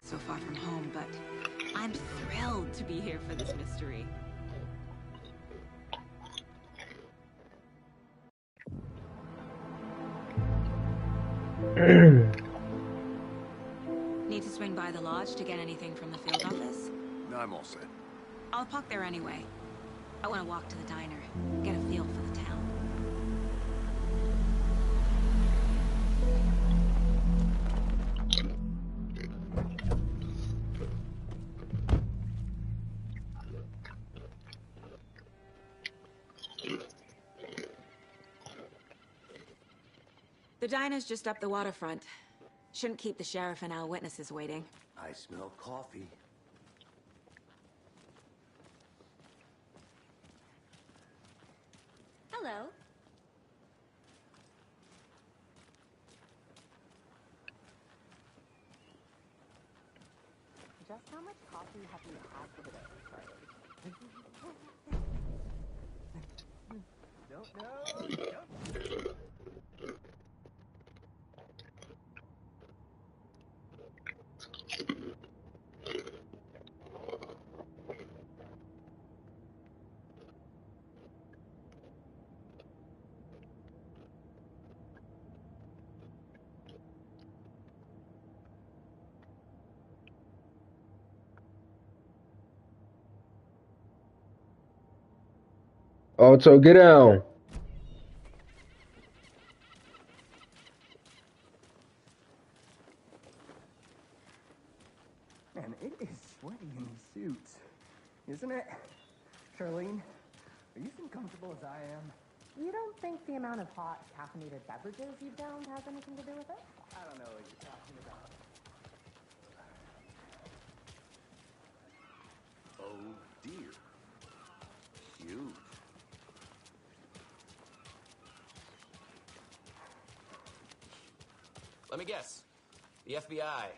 So far from home, but I'm thrilled to be here for this mystery. Need to swing by the lodge to get anything from the field office? No, I'm all set. I'll park there anyway. I want to walk to the diner, get a feel for the town. The diner's just up the waterfront. Shouldn't keep the sheriff and our witnesses waiting. I smell coffee. Hello. Just how much coffee have you had for the day, Charlie? Don't. Auto, get down. Man, it is sweaty in these suits, isn't it? Charlene, are you as comfortable as I am? You don't think the amount of hot, caffeinated beverages you've downed has anything to do with it? I don't know what you're talking about. Oh, dear. Huge. Let me guess. The FBI.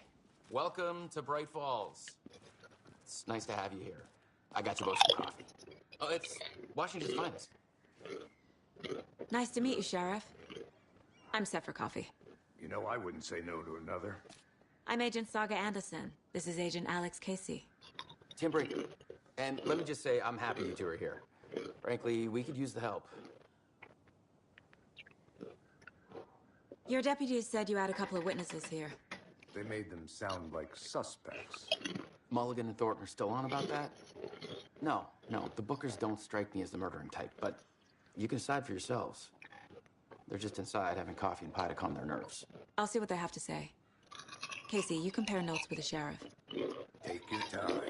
Welcome to Bright Falls. It's nice to have you here. I got you both some coffee. Oh, it's Washington's finest. Nice to meet you, Sheriff. I'm set for coffee. You know, I wouldn't say no to another. I'm Agent Saga Anderson. This is Agent Alex Casey. Tim Brinkley. And let me just say, I'm happy you two are here. Frankly, we could use the help. Your deputies said you had a couple of witnesses here. They made them sound like suspects. Mulligan and Thornton are still on about that? No, the Bookers don't strike me as the murdering type, but you can decide for yourselves. They're just inside having coffee and pie to calm their nerves. I'll see what they have to say. Casey, you compare notes with the sheriff. Take your time.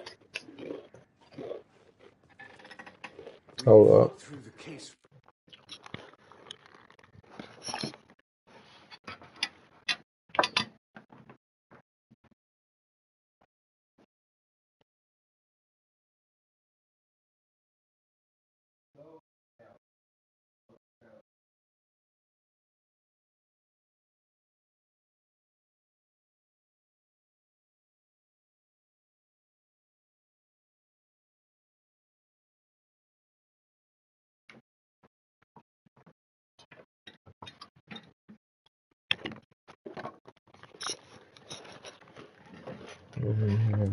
Hold up. Through the case.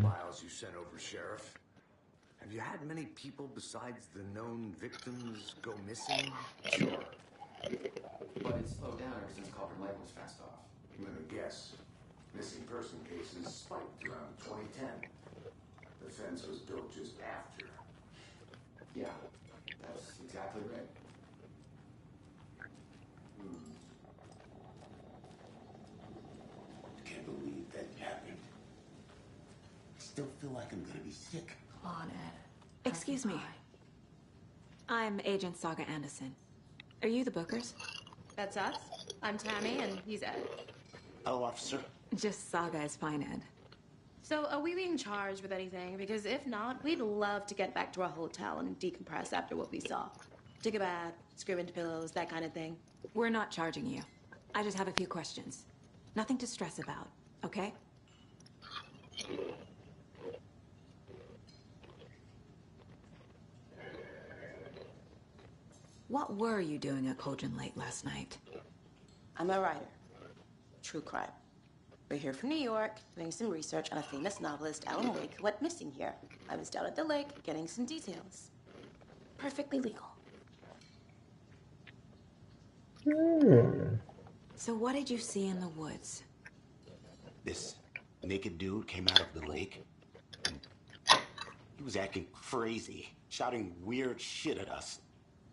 Files you sent over, Sheriff. Have you had many people besides the known victims go missing? Sure. But it's slowed down ever since Culver Lake was fenced off. Let me guess. Missing person cases spiked around 2010. The fence was built just after. Yeah, that's exactly right. Can't believe that happened. I still feel like I'm gonna be sick. Come on, Ed. Excuse me. I'm Agent Saga Anderson. Are you the Bookers? That's us. I'm Tammy, and he's Ed. Hello, officer. Just Saga is fine, Ed. So, are we being charged with anything? Because if not, we'd love to get back to our hotel and decompress after what we saw. Take a bath, scream into pillows, that kind of thing. We're not charging you. I just have a few questions. Nothing to stress about, okay? What were you doing at Cauldron Lake last night? I'm a writer. True crime. We're here from New York, doing some research on a famous novelist, Alan Wake, who went missing here. I was down at the lake, getting some details. Perfectly legal. So what did you see in the woods? This naked dude came out of the lake. He was acting crazy, shouting weird shit at us.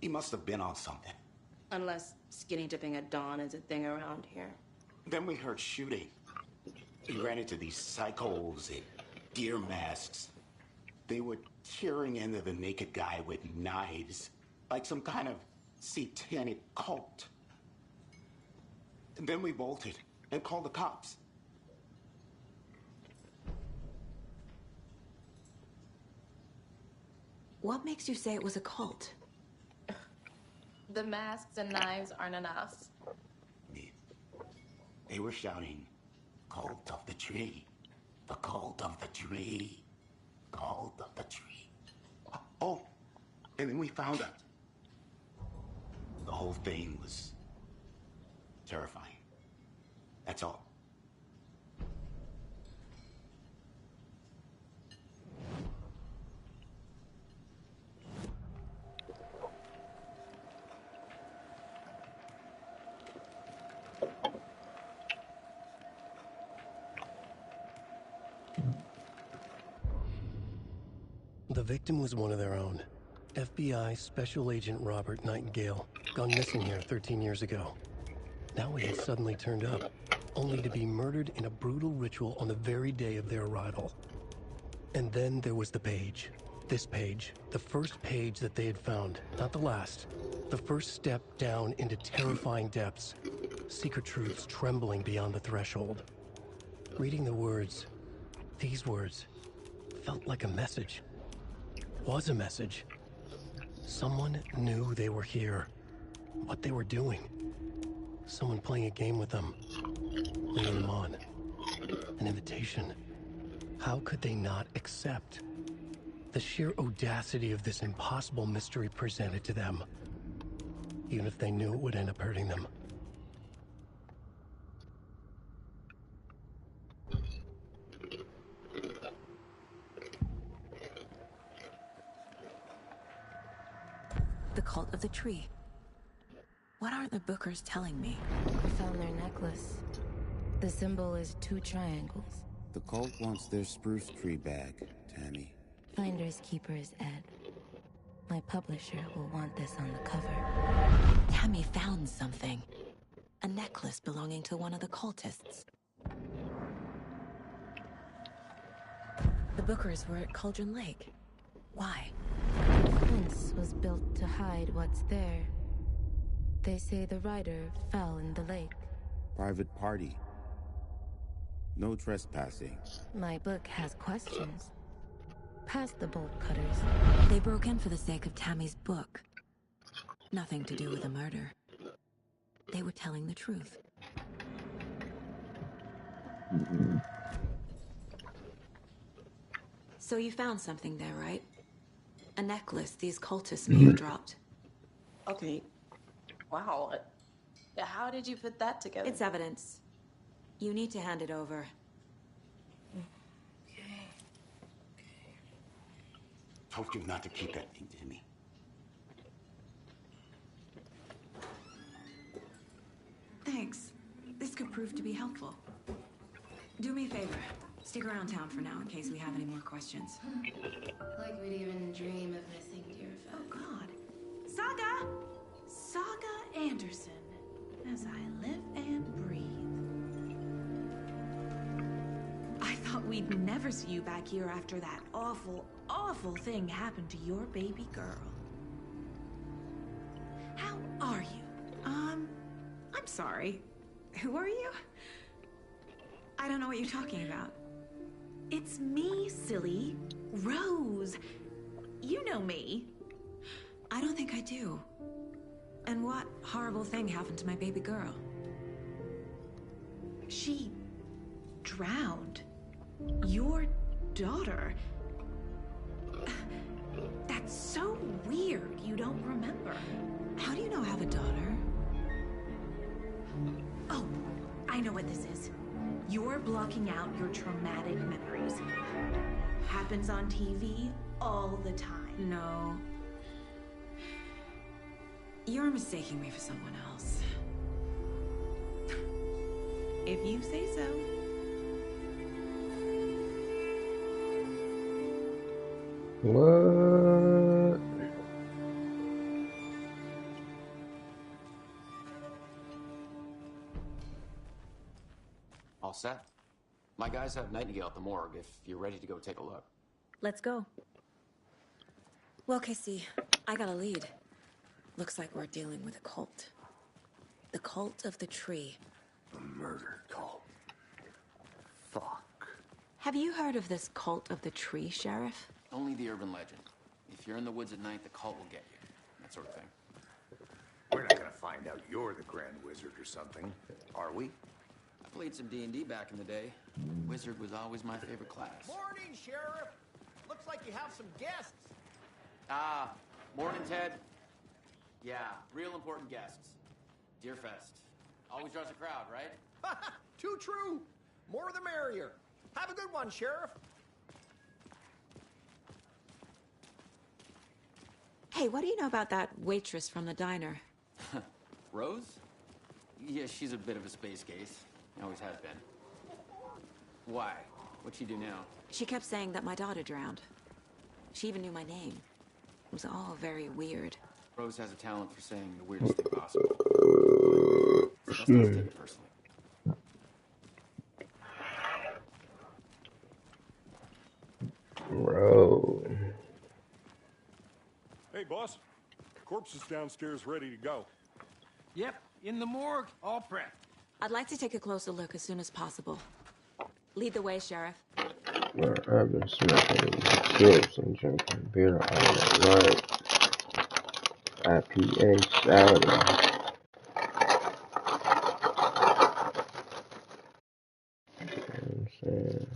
He must have been on something. Unless skinny dipping at dawn is a thing around here. Then we heard shooting. He ran into these psychos in deer masks. They were tearing into the naked guy with knives, like some kind of satanic cult. And then we bolted and called the cops. What makes you say it was a cult? The masks and knives aren't enough. They were shouting, "Cult of the tree, the cult of the tree, cult of the tree." Oh, and then we found out. The whole thing was terrifying. That's all. The victim was one of their own. FBI Special Agent Robert Nightingale, gone missing here 13 years ago. Now he had suddenly turned up, only to be murdered in a brutal ritual on the very day of their arrival. And then there was the page. This page, the first page that they had found, not the last. The first step down into terrifying depths. Secret truths trembling beyond the threshold. Reading the words, these words, felt like a message. Was a message. Someone knew they were here, what they were doing. Someone playing a game with them, leading them on. An invitation. How could they not accept? The sheer audacity of this impossible mystery presented to them, even if they knew it would end up hurting them. The cult of the tree. What are the Bookers telling me? I found their necklace. The symbol is 2 triangles. The cult wants their spruce tree back, Tammy. Finders keepers, Ed. My publisher will want this on the cover. Tammy found something. A necklace belonging to one of the cultists. The Bookers were at Cauldron Lake. Why? The fence was built to hide what's there. They say the rider fell in the lake. Private party. No trespassing. My book has questions. Past the bolt cutters. They broke in for the sake of Tammy's book. Nothing to do with the murder. They were telling the truth. So you found something there, right? A necklace these cultists may have dropped. Okay. Wow. How did you put that together? It's evidence. You need to hand it over. Told you not to keep that thing to me. Thanks. This could prove to be helpful. Do me a favor. Stick around town for now in case we have any more questions. Like we'd even dream of missing dear Oh, friends. God. Saga! Saga Anderson. As I live and breathe. I thought we'd never see you back here after that awful, awful thing happened to your baby girl. How are you? I'm sorry. Who are you? I don't know what you're talking about. It's me, silly. Rose. You know me. I don't think I do. And what horrible thing happened to my baby girl? She drowned. Your daughter. That's so weird you don't remember. How do you know I have a daughter? Oh, I know what this is. You're blocking out your traumatic memories. Happens on TV all the time. No. You're mistaking me for someone else. If you say so. What? All set? My guys have Nightingale at the morgue if you're ready to go take a look. Let's go. Well, Casey, I got a lead. Looks like we're dealing with a cult. The cult of the tree. A murder cult. Fuck. Have you heard of this cult of the tree, Sheriff? Only the urban legend. If you're in the woods at night, the cult will get you. That sort of thing. We're not gonna find out you're the Grand Wizard or something, are we? I played some D&D back in the day. Wizard was always my favorite class. Morning, Sheriff. Looks like you have some guests. Ah, morning, Ted. Yeah, real important guests. Deerfest. Always draws a crowd, right? Too true. More the merrier. Have a good one, Sheriff. Hey, what do you know about that waitress from the diner? Rose? Yeah, she's a bit of a space case. Always has been. Why? What'd she do now? She kept saying that my daughter drowned. She even knew my name. It was all very weird. Rose has a talent for saying the weirdest thing possible. Let's not take it personally. Bro. Hey, boss. Corpse is downstairs ready to go. Yep, in the morgue, all prepped. I'd like to take a closer look as soon as possible. Lead the way, Sheriff. Where I've been smoking chips and drinking beer all night. IPA soda. You know what I'm saying?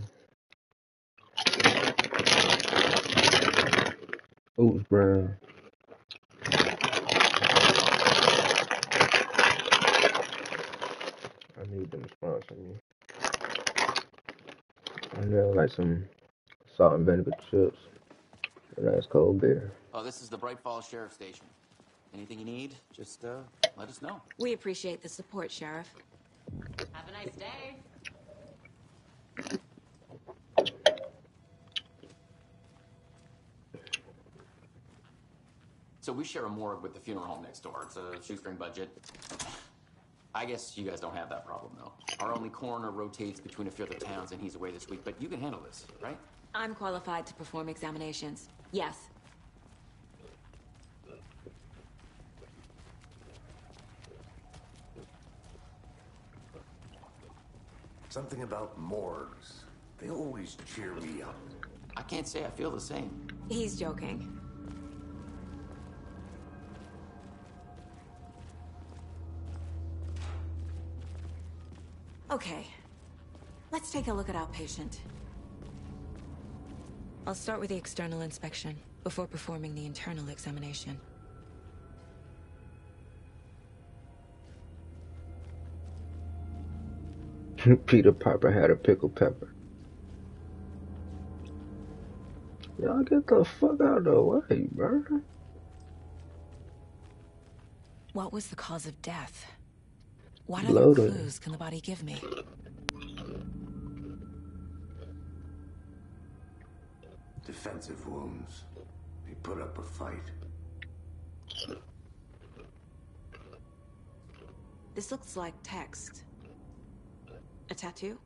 Oops, brown. I need them to sponsor me. I know, like some salt and vinegar chips. A nice cold beer. Oh, this is the Bright Falls Sheriff Station. Anything you need, just let us know. We appreciate the support, Sheriff. Have a nice day. So we share a morgue with the funeral home next door. It's a shoestring budget. I guess you guys don't have that problem, though. Our only coroner rotates between a few other towns, and he's away this week. But you can handle this, right? I'm qualified to perform examinations. Yes. Something about morgues. They always cheer me up. I can't say I feel the same. He's joking. Okay. Let's take a look at our patient. I'll start with the external inspection before performing the internal examination. Peter Piper had a pickle pepper. Y'all get the fuck out of the way, bro. What was the cause of death? What Bloated. other clues can the body give me? Defensive wounds. He put up a fight. This looks like text. A tattoo?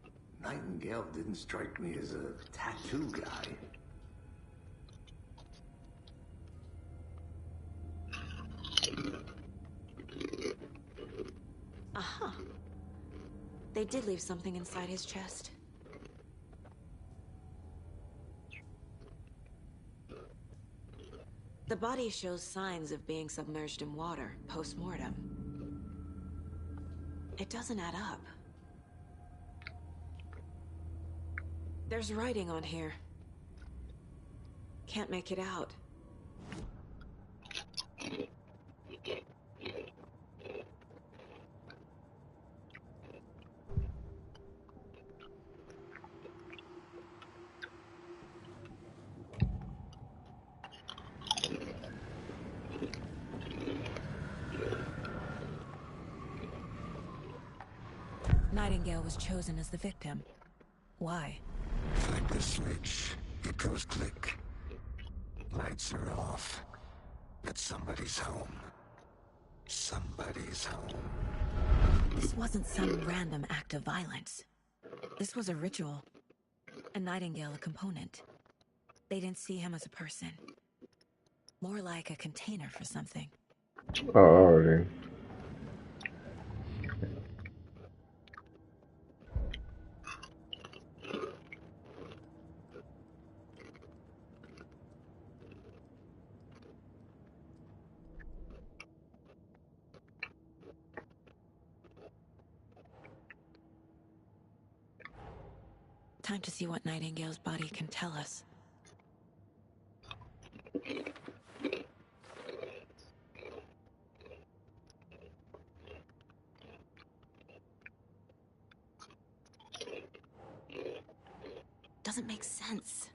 Nightingale didn't strike me as a tattoo guy. Aha. They did leave something inside his chest. The body shows signs of being submerged in water post-mortem. It doesn't add up. There's writing on here. Can't make it out. Nightingale was chosen as the victim. Why? Like the switch, it goes click. Lights are off. But somebody's home. Somebody's home. This wasn't some random act of violence. This was a ritual. And Nightingale a component. They didn't see him as a person. More like a container for something. Oh, already. Time to see what Nightingale's body can tell us. Doesn't make sense.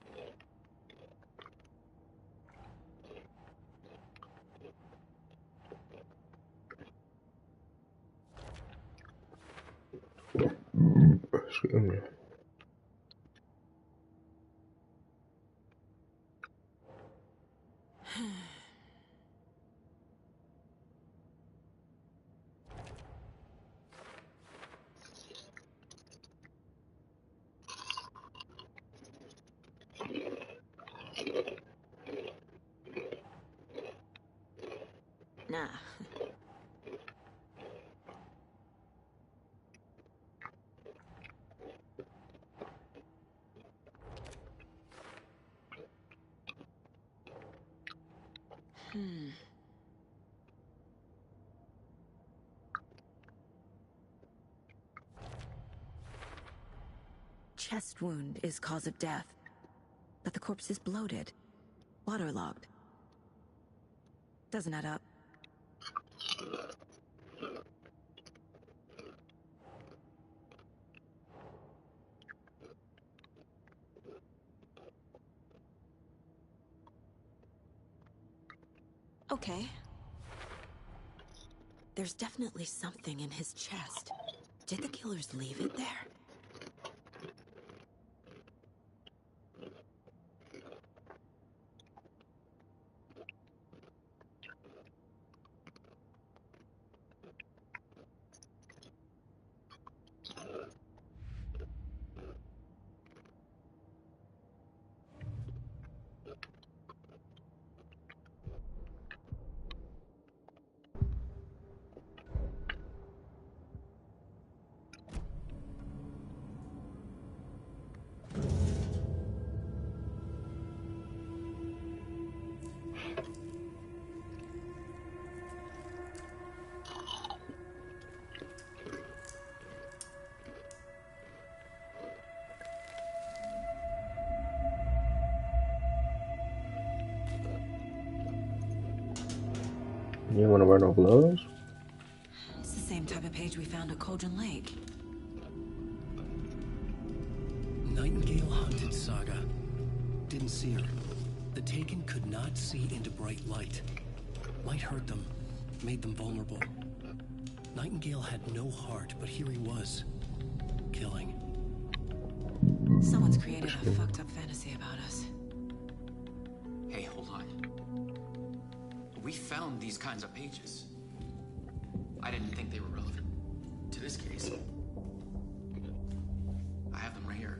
Excuse me. Nah. Chest wound is cause of death, but the corpse is bloated, waterlogged. Doesn't add up. Okay. There's definitely something in his chest. Did the killers leave it there? You want to wear no gloves? It's the same type of page we found at Cauldron Lake. Nightingale hunted Saga. Didn't see her. The Taken could not see into bright light. Light hurt them, made them vulnerable. Nightingale had no heart, but here he was, killing. Someone's created a fucked up fantasy about us. Hey, hold on. We found these kinds of pages. I didn't think they were relevant to this case. I have them right here.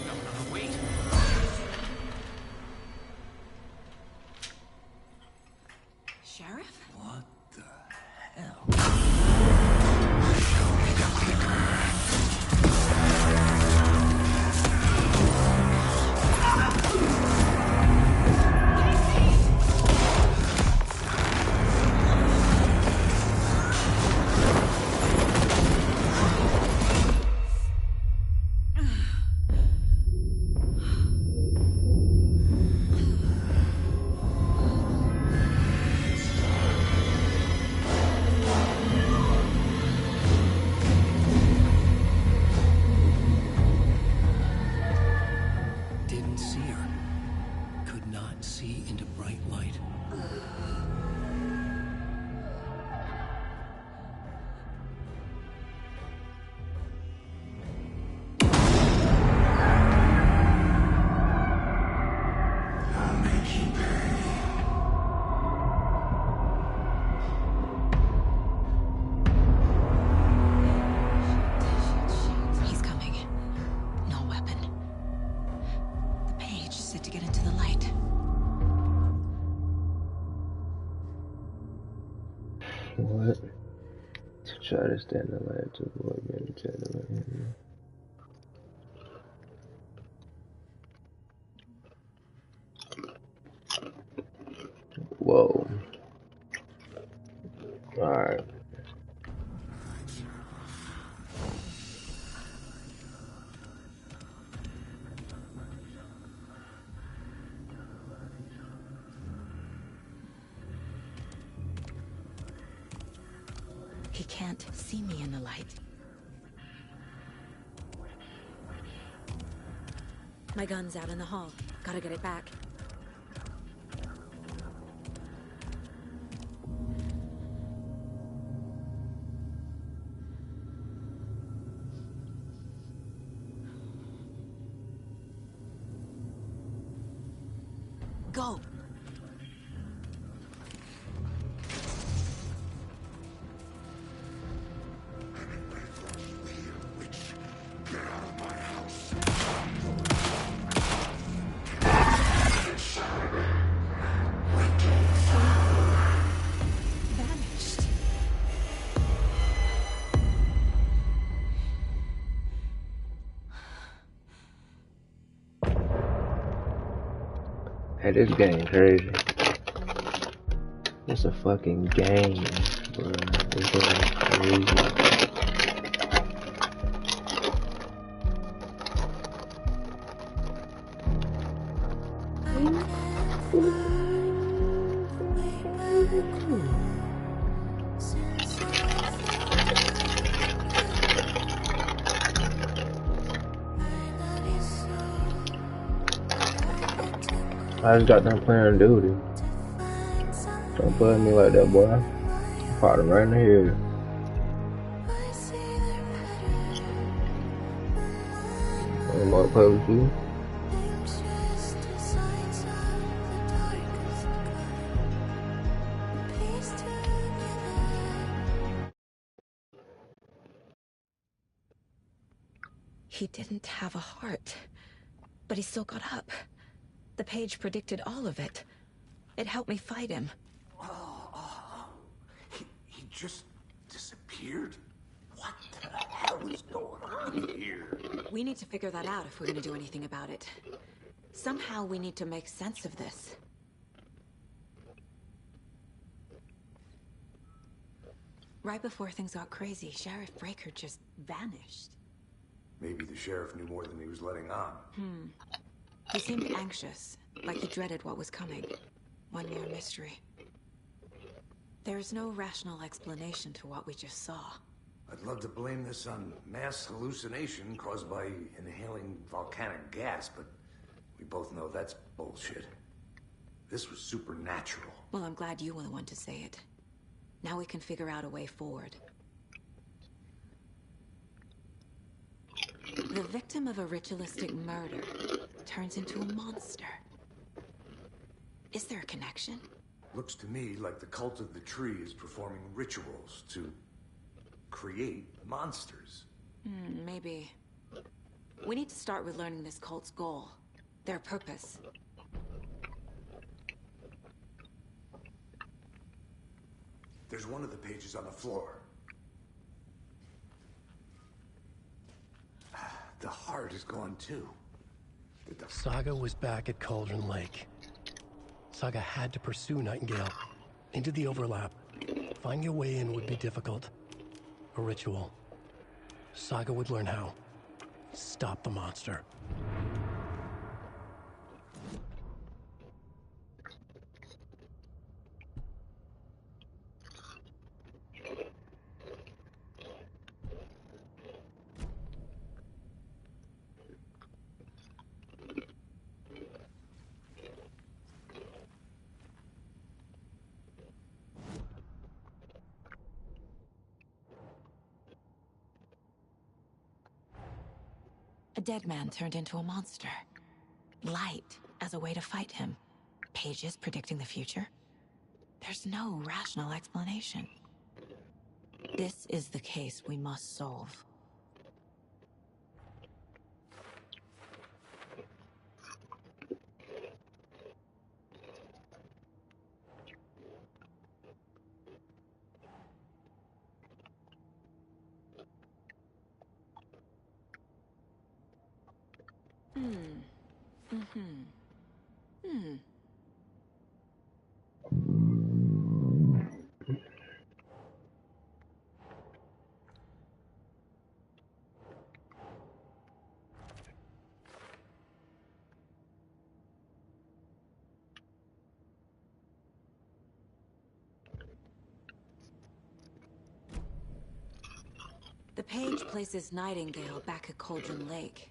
No, wait. Sheriff? What the hell? bright light. I'll make you pay. He's coming. No weapon. The page said to get into the light. What? To try to stand the light to avoid being attacked by him. Whoa. Alright. He can't see me in the light. My gun's out in the hall. Gotta get it back. Go! Get out of my house. Vanished. Hey, this game crazy. It's a fucking game, bro. This game is crazy. I just got done playing duty. Don't play with me like that, boy. Fought him right in the head. I'm about to play with you. He didn't have a heart, but he still got up. The page predicted all of it. It helped me fight him. He just disappeared? What the hell is going on here? We need to figure that out if we're gonna do anything about it. Somehow we need to make sense of this. Right before things got crazy, Sheriff Breaker just vanished. Maybe the sheriff knew more than he was letting on. He seemed anxious, like he dreaded what was coming. One more mystery. There's no rational explanation to what we just saw. I'd love to blame this on mass hallucination caused by inhaling volcanic gas, but we both know that's bullshit. This was supernatural. Well, I'm glad you were the one to say it. Now we can figure out a way forward. The victim of a ritualistic murder turns into a monster. Is there a connection? Looks to me like the cult of the tree is performing rituals to create monsters. Maybe. We need to start with learning this cult's goal. Their purpose. There's one of the pages on the floor. The heart is gone too. Saga was back at Cauldron Lake. Saga had to pursue Nightingale. Into the overlap. Finding a way in would be difficult. A ritual. Saga would learn how. Stop the monster. A dead man turned into a monster. Light as a way to fight him. Pages predicting the future? There's no rational explanation. This is the case we must solve. The page places Nightingale back at Cauldron Lake.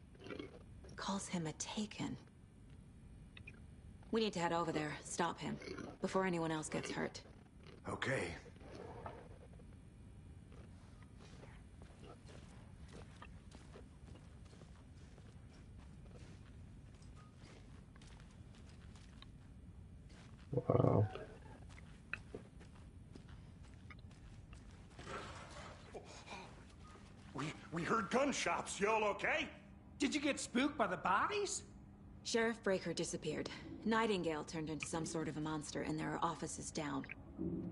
Calls him a Taken. We need to head over there, stop him, before anyone else gets hurt. Okay. Wow. We heard gunshots. Y'all okay? Did you get spooked by the bodies? Sheriff Breaker disappeared. Nightingale turned into some sort of a monster, and there are offices down.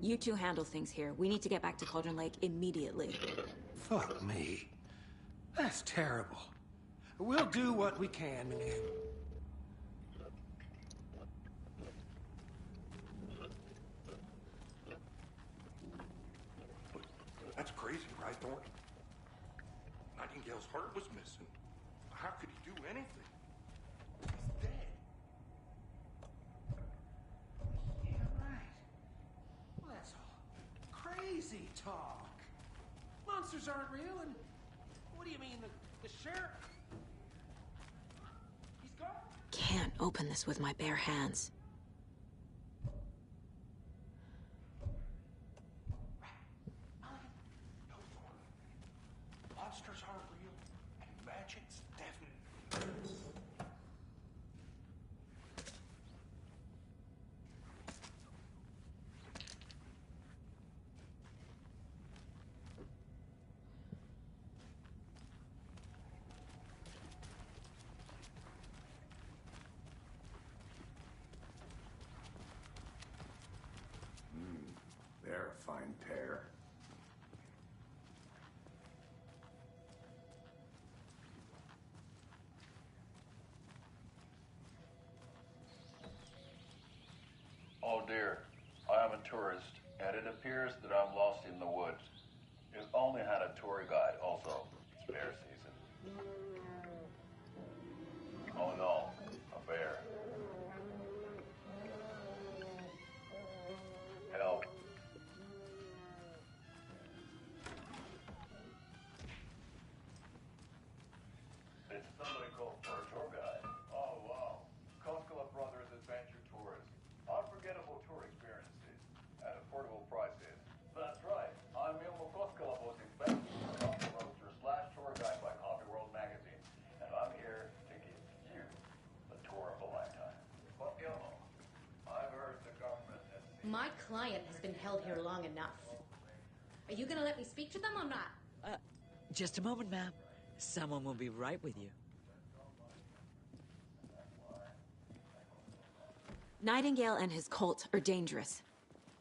You two handle things here. We need to get back to Cauldron Lake immediately. Fuck me. That's terrible. We'll do what we can, man. That's crazy, right, Thornton? Nightingale's heart was missing. How could he do anything? He's dead. Yeah, right. Well, that's all crazy talk. Monsters aren't real, and what do you mean, the sheriff? He's gone? Can't open this with my bare hands. Monsters aren't real, and magic's definitely. They're a fine pair. Oh dear, I am a tourist, and it appears that I'm lost in the woods. If only had a tour guide also. It's bear season. Oh no, a bear. Help. It's somebody called for a tour guide. Oh wow. Koskela Brothers Adventure Tours. Unforgettable tour experiences at affordable prices. That's right. I'm Ilmo Koskela, Coffee Roaster / tour guide by Coffee World Magazine. And I'm here to give you the tour of a lifetime. But Ilmo, I've heard the government has seen... My client has been held here long enough. Are you gonna let me speak to them or not? Just a moment, ma'am. Someone will be right with you. Nightingale and his cult are dangerous.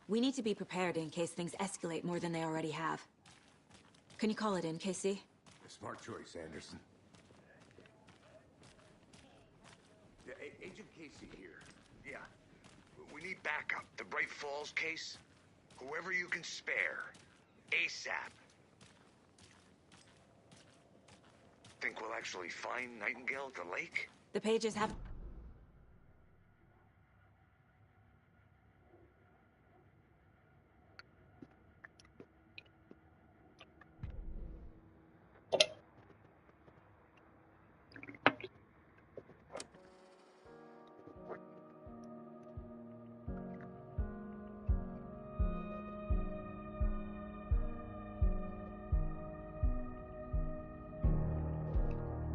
We need to be prepared in case things escalate more than they already have. Can you call it in, KC? Smart choice, Anderson. Yeah, Agent Casey here. Yeah. We need backup. The Bright Falls case. Whoever you can spare. ASAP. Think we'll actually find Nightingale at the lake? The pages have...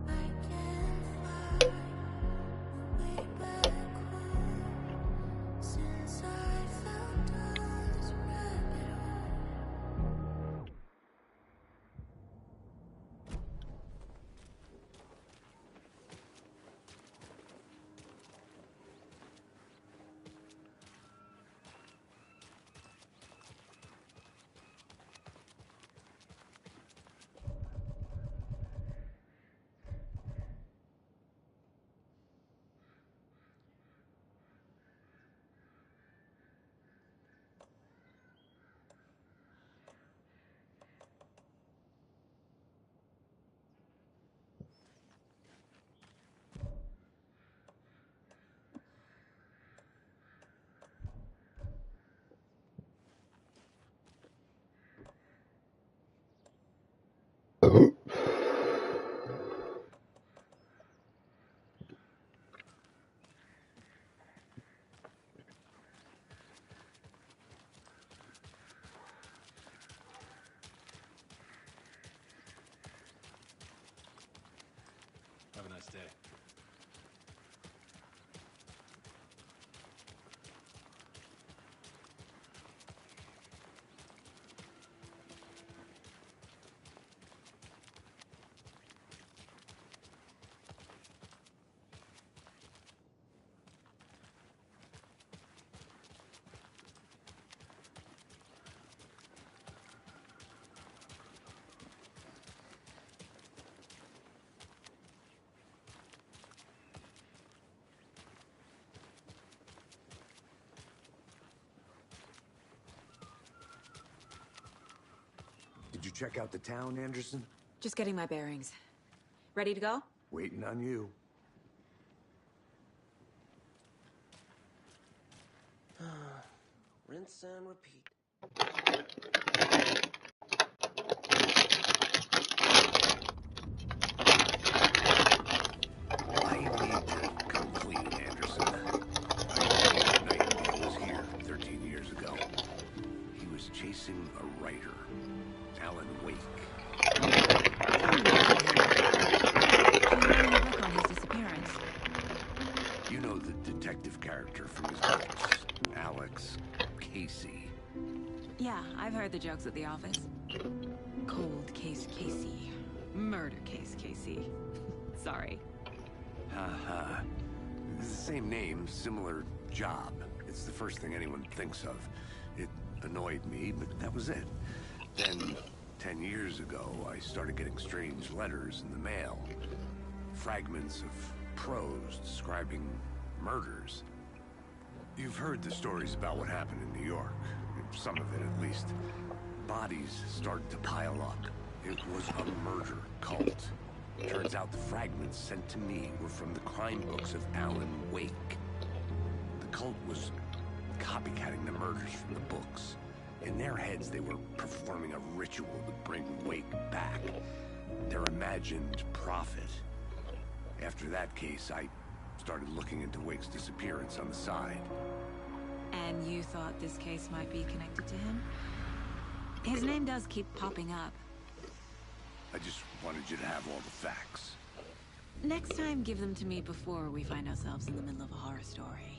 I guess Namaste. Did you check out the town, Anderson? Just getting my bearings. Ready to go? Waiting on you. Rinse and repeat. I need to come clean, Anderson. I believe Nightingale was here 13 years ago. He was chasing a writer, Alan Wake. Book on his disappearance. You know the detective character from his books, Alex Casey. Yeah, I've heard the jokes at the office. Cold case Casey. Murder case Casey. Sorry. Haha. It's the same name, similar job. It's the first thing anyone thinks of. It annoyed me, but that was it. Then, 10 years ago, I started getting strange letters in the mail. Fragments of prose describing murders. You've heard the stories about what happened in New York. Some of it, at least. Bodies started to pile up. It was a murder cult. Turns out the fragments sent to me were from the crime books of Alan Wake. The cult was copycatting the murders from the books. In their heads, they were performing a ritual to bring Wake back. Their imagined prophet. After that case, I started looking into Wake's disappearance on the side. And you thought this case might be connected to him? His name does keep popping up. I just wanted you to have all the facts. Next time, give them to me before we find ourselves in the middle of a horror story.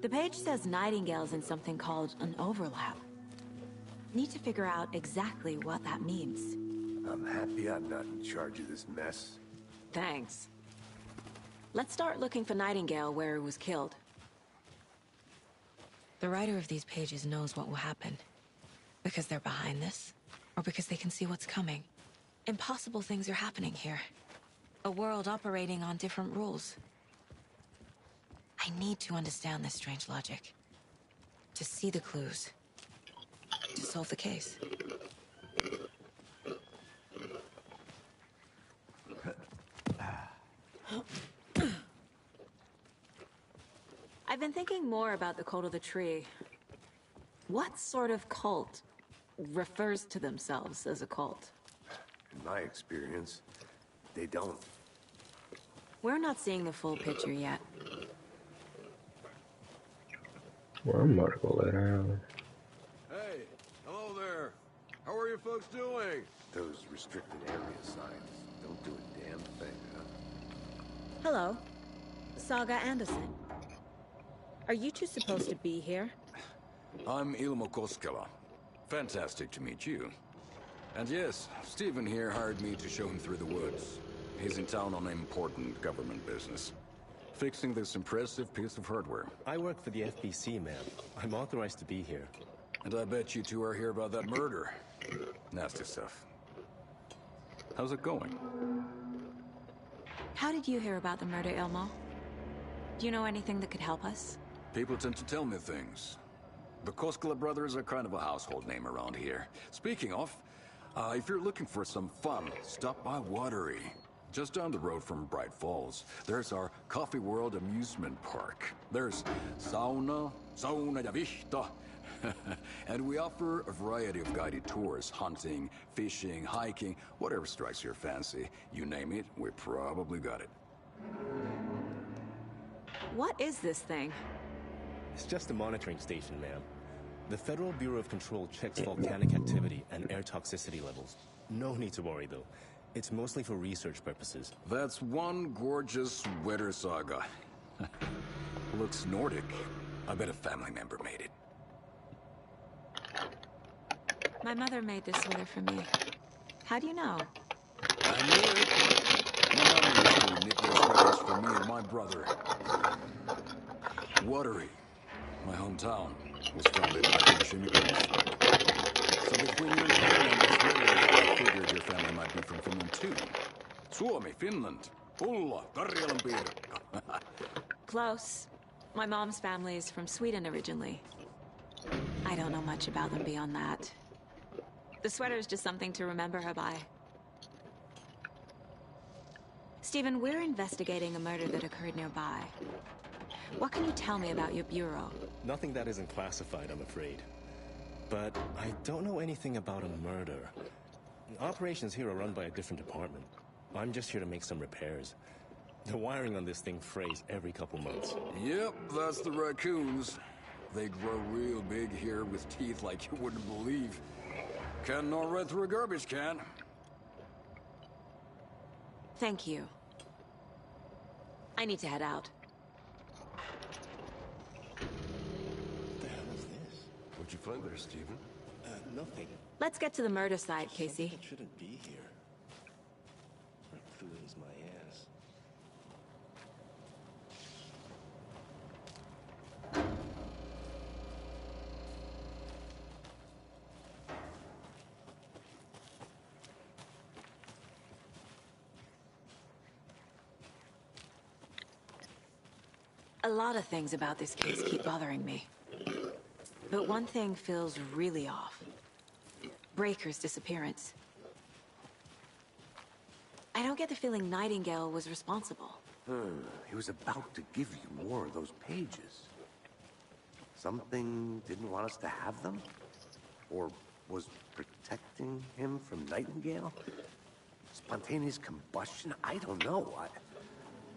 The page says Nightingale's in something called an overlap. Need to figure out exactly what that means. I'm happy I'm not in charge of this mess. Thanks. Let's start looking for Nightingale where he was killed. The writer of these pages knows what will happen. Because they're behind this, or because they can see what's coming. Impossible things are happening here. A world operating on different rules. I need to understand this strange logic. To see the clues. To solve the case. I've been thinking more about the cult of the tree. What sort of cult refers to themselves as a cult? In my experience, they don't. We're not seeing the full picture yet. Well, I'm about to go lay down. Hey, hello there. How are you folks doing? Those restricted area signs don't do a damn thing, huh? Hello. Saga Anderson. Are you two supposed to be here? I'm Ilmo Koskela. Fantastic to meet you. And yes, Stephen here hired me to show him through the woods. He's in town on important government business. Fixing this impressive piece of hardware. I work for the FBC, ma'am. I'm authorized to be here. And I bet you two are here about that murder. Nasty stuff. How's it going? How did you hear about the murder, Ilmo? Do you know anything that could help us? People tend to tell me things. The Koskela brothers are kind of a household name around here. Speaking of, if you're looking for some fun, stop by Watery. Just down the road from Bright Falls, there's our Coffee World amusement park. There's sauna ja vihta, And we offer a variety of guided tours, hunting, fishing, hiking, whatever strikes your fancy. You name it, we probably got it. What is this thing? It's just a monitoring station, ma'am. The Federal Bureau of Control checks volcanic activity and air toxicity levels. No need to worry, though. It's mostly for research purposes. That's one gorgeous weather saga. Looks Nordic. I bet a family member made it. My mother made this sweater for me. How do you know? I knew it. My mom used to knit those sweaters for me and my brother. Watery, my hometown, was founded by Finnish immigrants. So between your name and the sweater, I figured your family might be from Finland too. Suomi, Finland. Pulla, Karjalan piirakka. Close. My mom's family is from Sweden originally. I don't know much about them beyond that. The sweater is just something to remember her by. Stephen, we're investigating a murder that occurred nearby. What can you tell me about your bureau? Nothing that isn't classified, I'm afraid. But I don't know anything about a murder. Operations here are run by a different department. I'm just here to make some repairs. The wiring on this thing frays every couple months. Yep, that's the raccoons. They grow real big here with teeth like you wouldn't believe. Can't gnaw right through a garbage can. Thank you. I need to head out. What the hell is this? What'd you find there, Stephen? Nothing. Let's get to the murder site, Casey. Something that shouldn't be here. What food is my ass? A lot of things about this case keep bothering me. But one thing feels really off. Breaker's disappearance. I don't get the feeling Nightingale was responsible. He was about to give you more of those pages. Something didn't want us to have them? Or was protecting him from Nightingale? Spontaneous combustion? I don't know.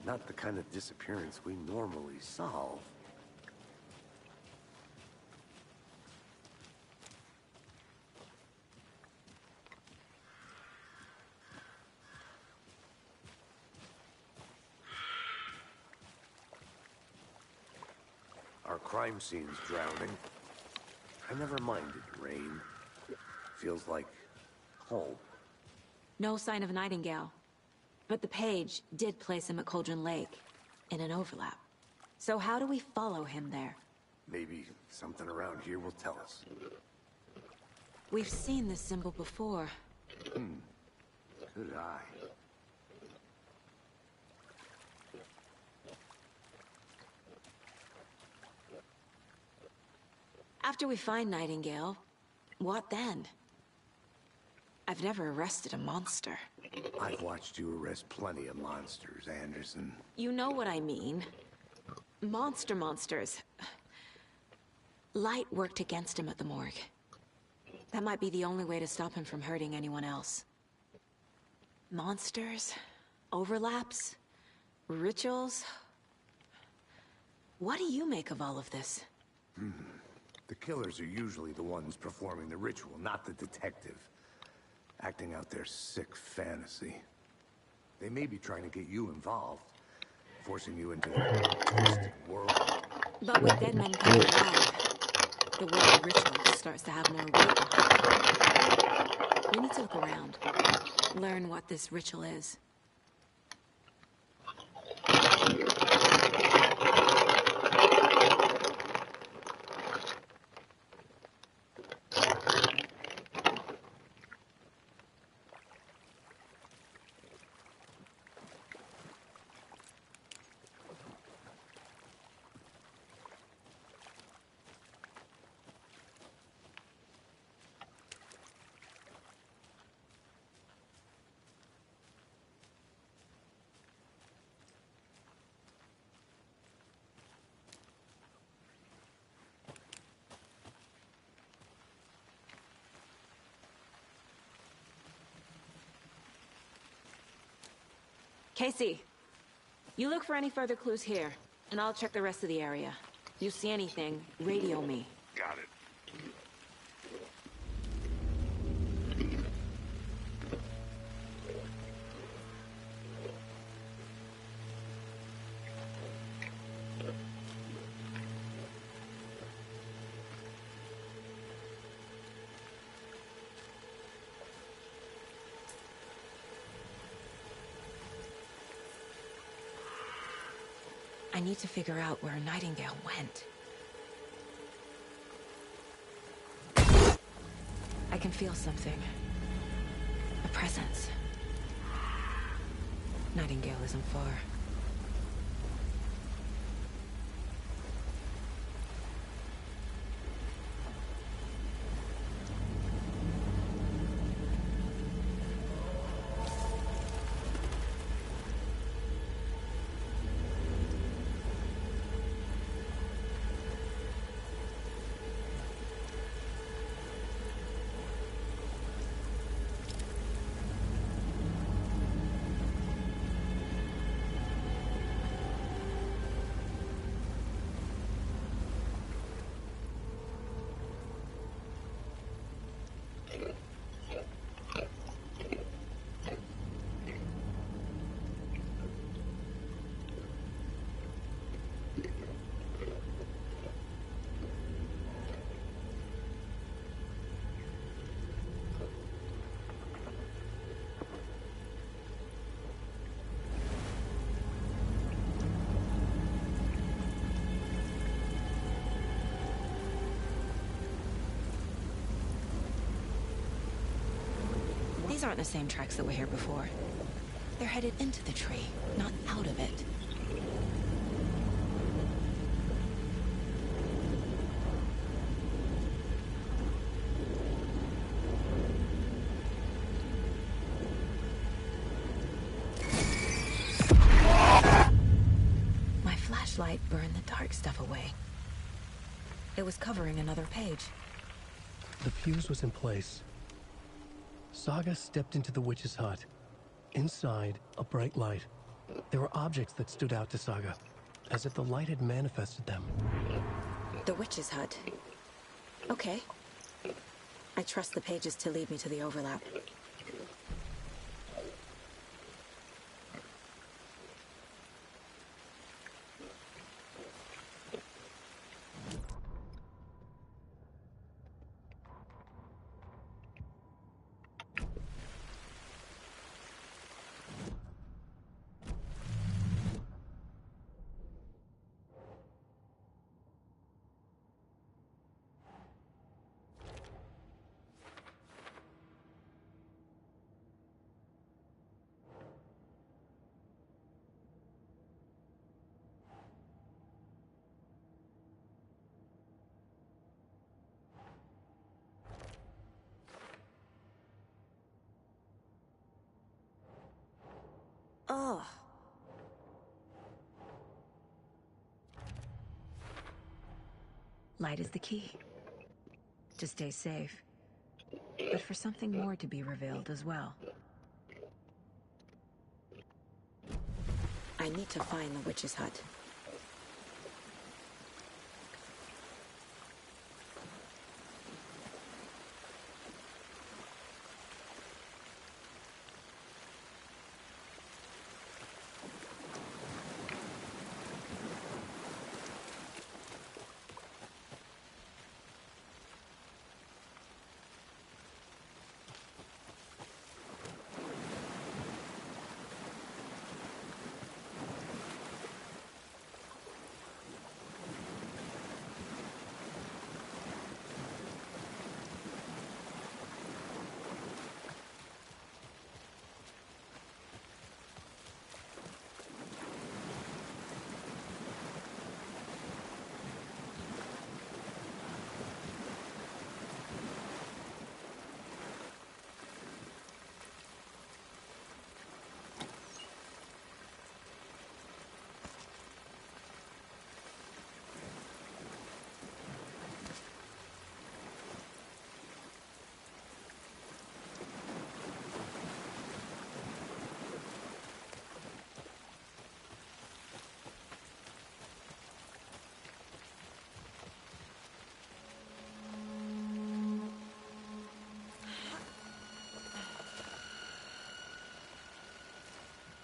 Not the kind of disappearance we normally solve. Our crime scene's drowning. I never minded rain. Feels like home. No sign of Nightingale. But the page did place him at Cauldron Lake, in an overlap. So how do we follow him there? Maybe something around here will tell us. We've seen this symbol before. Good eye. After we find Nightingale, what then? I've never arrested a monster. I've watched you arrest plenty of monsters, Anderson. You know what I mean. Monsters. Light worked against him at the morgue. That might be the only way to stop him from hurting anyone else. Monsters? Overlaps? Rituals? What do you make of all of this? The killers are usually the ones performing the ritual, not the detective. Acting out their sick fantasy. They may be trying to get you involved, forcing you into their twisted world. But with dead men coming alive, the world ritual starts to have more weight behind it. We need to look around, learn what this ritual is. Casey, you look for any further clues here, and I'll check the rest of the area. You see anything, radio me. Got it. I need to figure out where Nightingale went. I can feel something. A presence. Nightingale isn't far. These aren't the same tracks that were here before. They're headed into the tree, not out of it. My flashlight burned the dark stuff away. It was covering another page. The fuse was in place. Saga stepped into the witch's hut. Inside, a bright light. There were objects that stood out to Saga, as if the light had manifested them. The witch's hut. Okay. I trust the pages to lead me to the overlap. Oh. Light is the key. To stay safe. But for something more to be revealed as well. I need to find the witch's hut.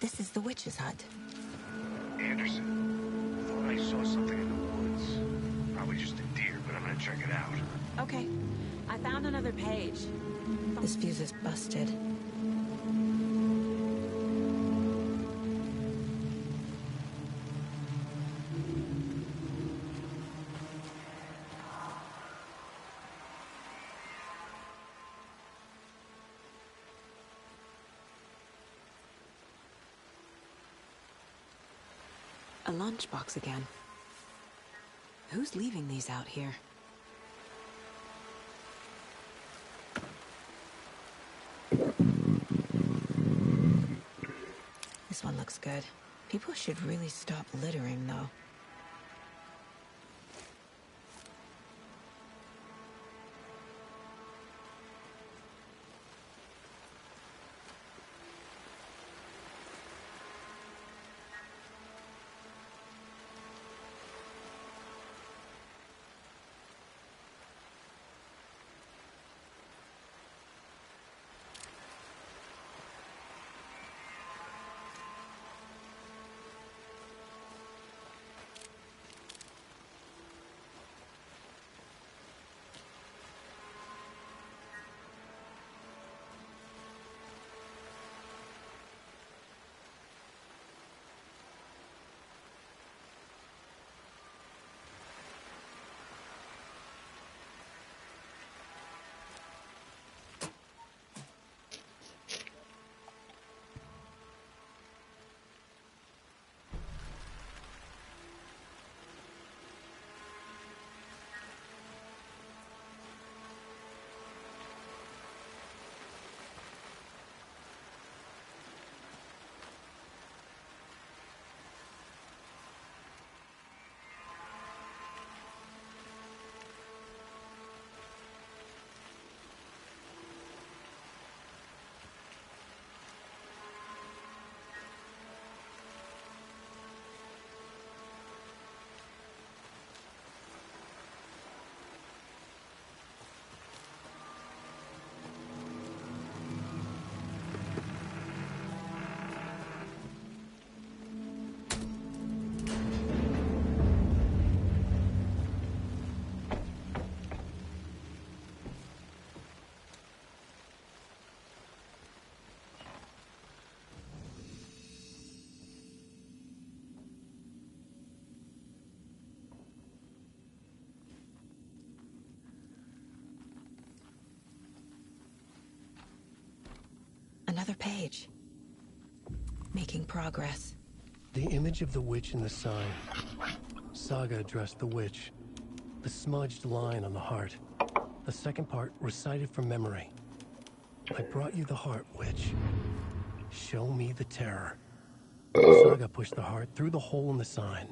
This is the witch's hut. Anderson, I thought I saw something in the woods. Probably just a deer, but I'm gonna check it out. Okay. I found another page. This fuse is busted. A lunchbox again. Who's leaving these out here? This one looks good. People should really stop littering, though. Another page. Making progress. The image of the witch in the sign. Saga addressed the witch. The smudged line on the heart. The second part recited from memory. I brought you the heart, witch. Show me the terror. Saga pushed the heart through the hole in the sign.